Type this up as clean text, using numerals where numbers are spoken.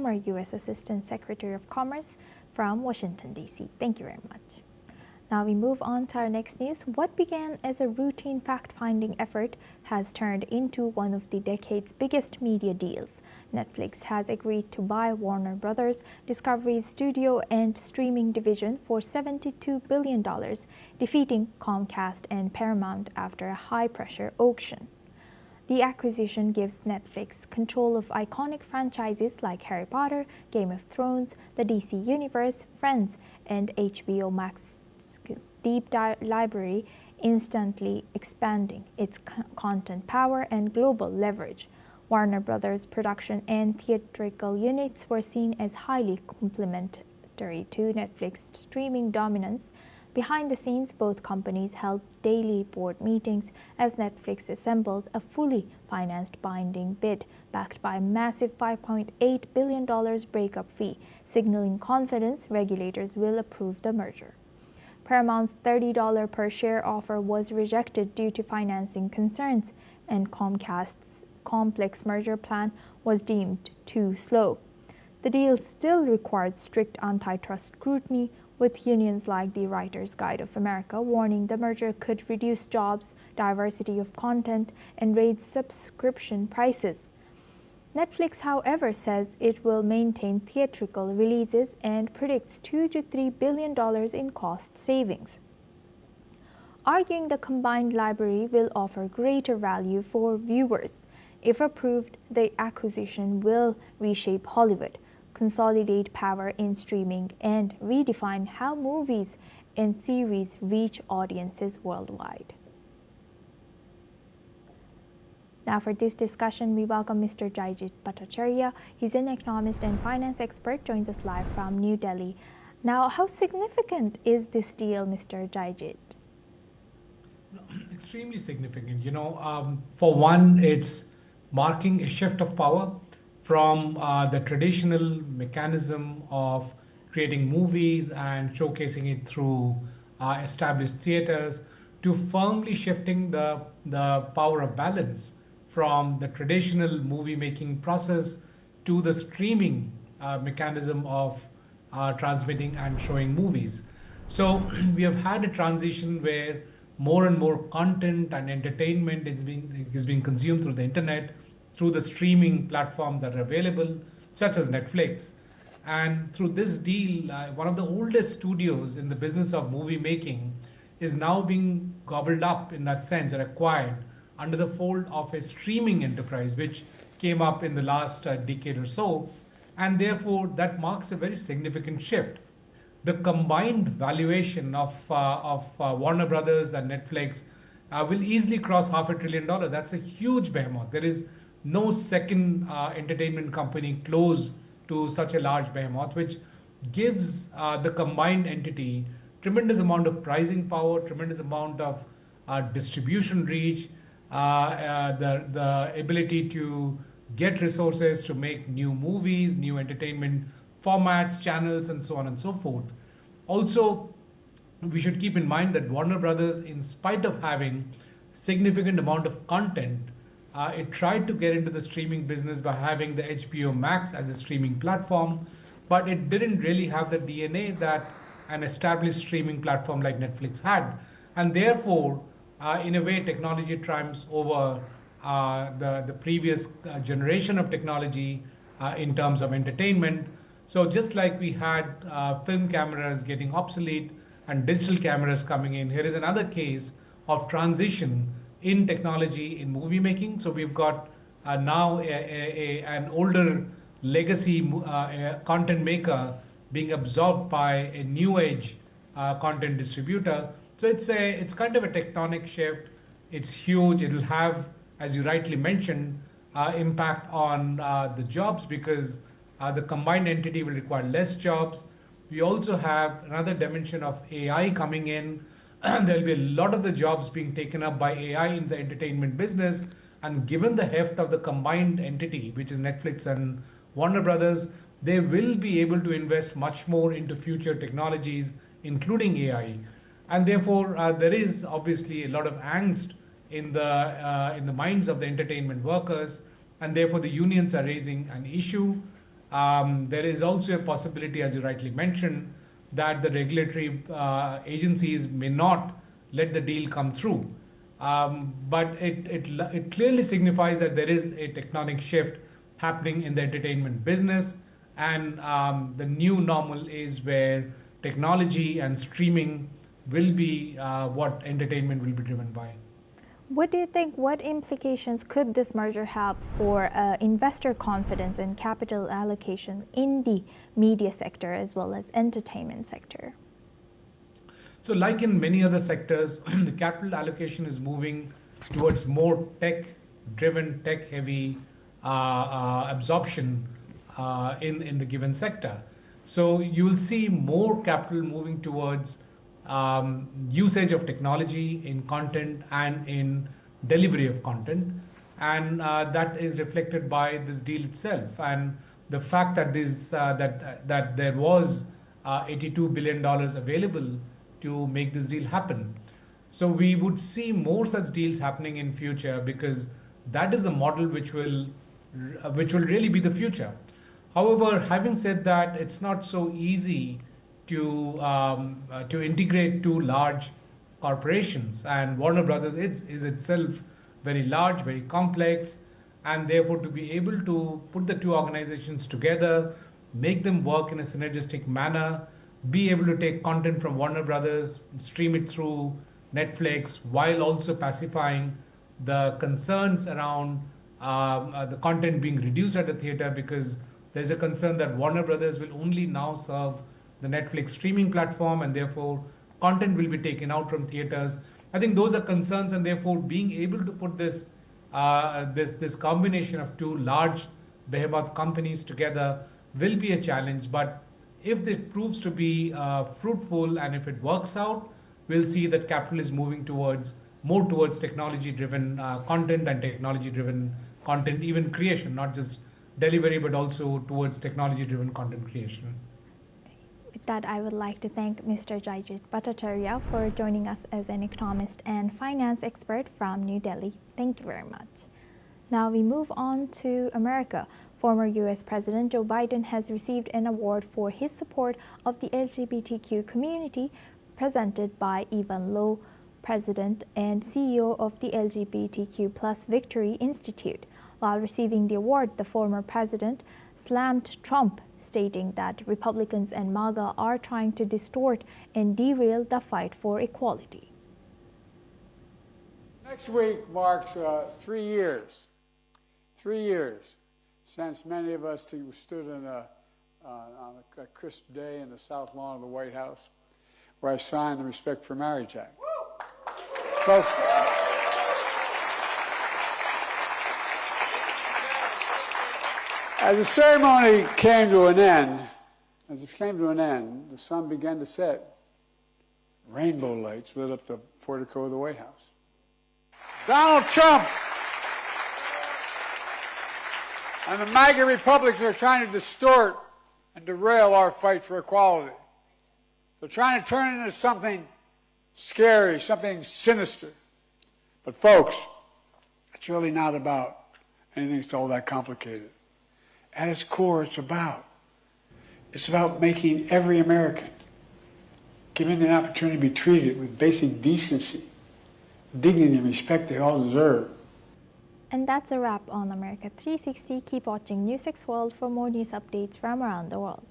former U.S. Assistant Secretary of Commerce from Washington, D.C. Thank you very much. Now we move on to our next news. What began as a routine fact-finding effort has turned into one of the decade's biggest media deals. Netflix has agreed to buy Warner Brothers Discovery's studio and streaming division for $72 billion, defeating Comcast and Paramount after a high-pressure auction. The acquisition gives Netflix control of iconic franchises like Harry Potter, Game of Thrones, the DC Universe, Friends, and HBO Max's deep library, instantly expanding its content power and global leverage. Warner Brothers' production and theatrical units were seen as highly complementary to Netflix's streaming dominance. Behind the scenes, both companies held daily board meetings as Netflix assembled a fully financed binding bid backed by a massive $5.8 billion breakup fee, signaling confidence regulators will approve the merger. Paramount's $30 per share offer was rejected due to financing concerns, and Comcast's complex merger plan was deemed too slow. The deal still required strict antitrust scrutiny, with unions like the Writers Guild of America warning the merger could reduce jobs, diversity of content, and raise subscription prices. Netflix, however, says it will maintain theatrical releases and predicts $2 to $3 billion in cost savings, arguing the combined library will offer greater value for viewers. If approved, the acquisition will reshape Hollywood, consolidate power in streaming, and redefine how movies and series reach audiences worldwide. Now for this discussion, we welcome Mr. Bhattacharya. He's an economist and finance expert, joins us live from New Delhi. Now, how significant is this deal, Mr. Jayjit? Extremely significant. For one, it's marking a shift of power from the traditional mechanism of creating movies and showcasing it through established theaters to firmly shifting the power of balance from the traditional movie making process to the streaming mechanism of transmitting and showing movies. So we have had a transition where more and more content and entertainment is being consumed through the internet, through the streaming platforms that are available, such as Netflix. And through this deal, one of the oldest studios in the business of movie making is now being gobbled up in that sense, or acquired under the fold of a streaming enterprise, which came up in the last decade or so. And therefore, that marks a very significant shift. The combined valuation of Warner Brothers and Netflix will easily cross $500 billion. That's a huge behemoth. There is no second entertainment company close to such a large behemoth, which gives the combined entity tremendous amount of pricing power, tremendous amount of distribution reach, the ability to get resources to make new movies, new entertainment formats, channels, and so on and so forth. Also, we should keep in mind that Warner Brothers, in spite of having significant amount of content, it tried to get into the streaming business by having the HBO Max as a streaming platform, but it didn't really have the DNA that an established streaming platform like Netflix had. And therefore, in a way, technology triumphs over the previous generation of technology in terms of entertainment. So just like we had film cameras getting obsolete and digital cameras coming in, here is another case of transition in technology in movie making. So we've got now an older legacy content maker being absorbed by a new age content distributor. So it's kind of a tectonic shift. It's huge. It'll have, as you rightly mentioned, impact on the jobs, because the combined entity will require less jobs. We also have another dimension of AI coming in. There'll be a lot of the jobs being taken up by AI in the entertainment business. And given the heft of the combined entity, which is Netflix and Warner Brothers, they will be able to invest much more into future technologies, including AI. And therefore, there is obviously a lot of angst in the minds of the entertainment workers, and therefore the unions are raising an issue. There is also a possibility, as you rightly mentioned, that the regulatory agencies may not let the deal come through. But it clearly signifies that there is a tectonic shift happening in the entertainment business, and the new normal is where technology and streaming will be what entertainment will be driven by. What do you think, what implications could this merger have for investor confidence and capital allocation in the media sector as well as entertainment sector? So like in many other sectors, the capital allocation is moving towards more tech-driven, tech-heavy absorption in the given sector. So you will see more capital moving towards usage of technology in content and in delivery of content, and that is reflected by this deal itself, and the fact that that there was $82 billion available to make this deal happen. So we would see more such deals happening in future, because that is a model which will really be the future. However, having said that, it's not so easy to integrate two large corporations, and Warner Brothers is itself very large, very complex, and therefore to be able to put the two organizations together, make them work in a synergistic manner, be able to take content from Warner Brothers, stream it through Netflix, while also pacifying the concerns around the content being reduced at the theater, because there's a concern that Warner Brothers will only now serve the Netflix streaming platform, and therefore content will be taken out from theaters. I think those are concerns, and therefore being able to put this combination of two large behemoth companies together will be a challenge. But if it proves to be fruitful, and if it works out, we'll see that capital is moving more towards technology-driven content and technology-driven content, even creation, not just delivery, but also towards technology-driven content creation. With that, I would like to thank Mr. Bhattacharya for joining us as an economist and finance expert from New Delhi. Thank you very much. Now we move on to America. Former U.S. President Joe Biden has received an award for his support of the LGBTQ community, presented by Evan Low, President and CEO of the LGBTQ+ Victory Institute. While receiving the award, the former president slammed Trump, stating that Republicans and MAGA are trying to distort and derail the fight for equality. Next week marks 3 years since many of us stood on a crisp day in the South Lawn of the White House, where I signed the Respect for Marriage Act. Folks, as the ceremony came to an end, the sun began to set. Rainbow lights lit up the portico of the White House. Donald Trump and the MAGA Republicans are trying to distort and derail our fight for equality. They're trying to turn it into something scary, something sinister. But folks, it's really not about anything that's all that complicated. At its core, it's about making every American, giving them an opportunity to be treated with basic decency, dignity, and respect they all deserve. And that's a wrap on America 360. Keep watching NewsX World for more news updates from around the world.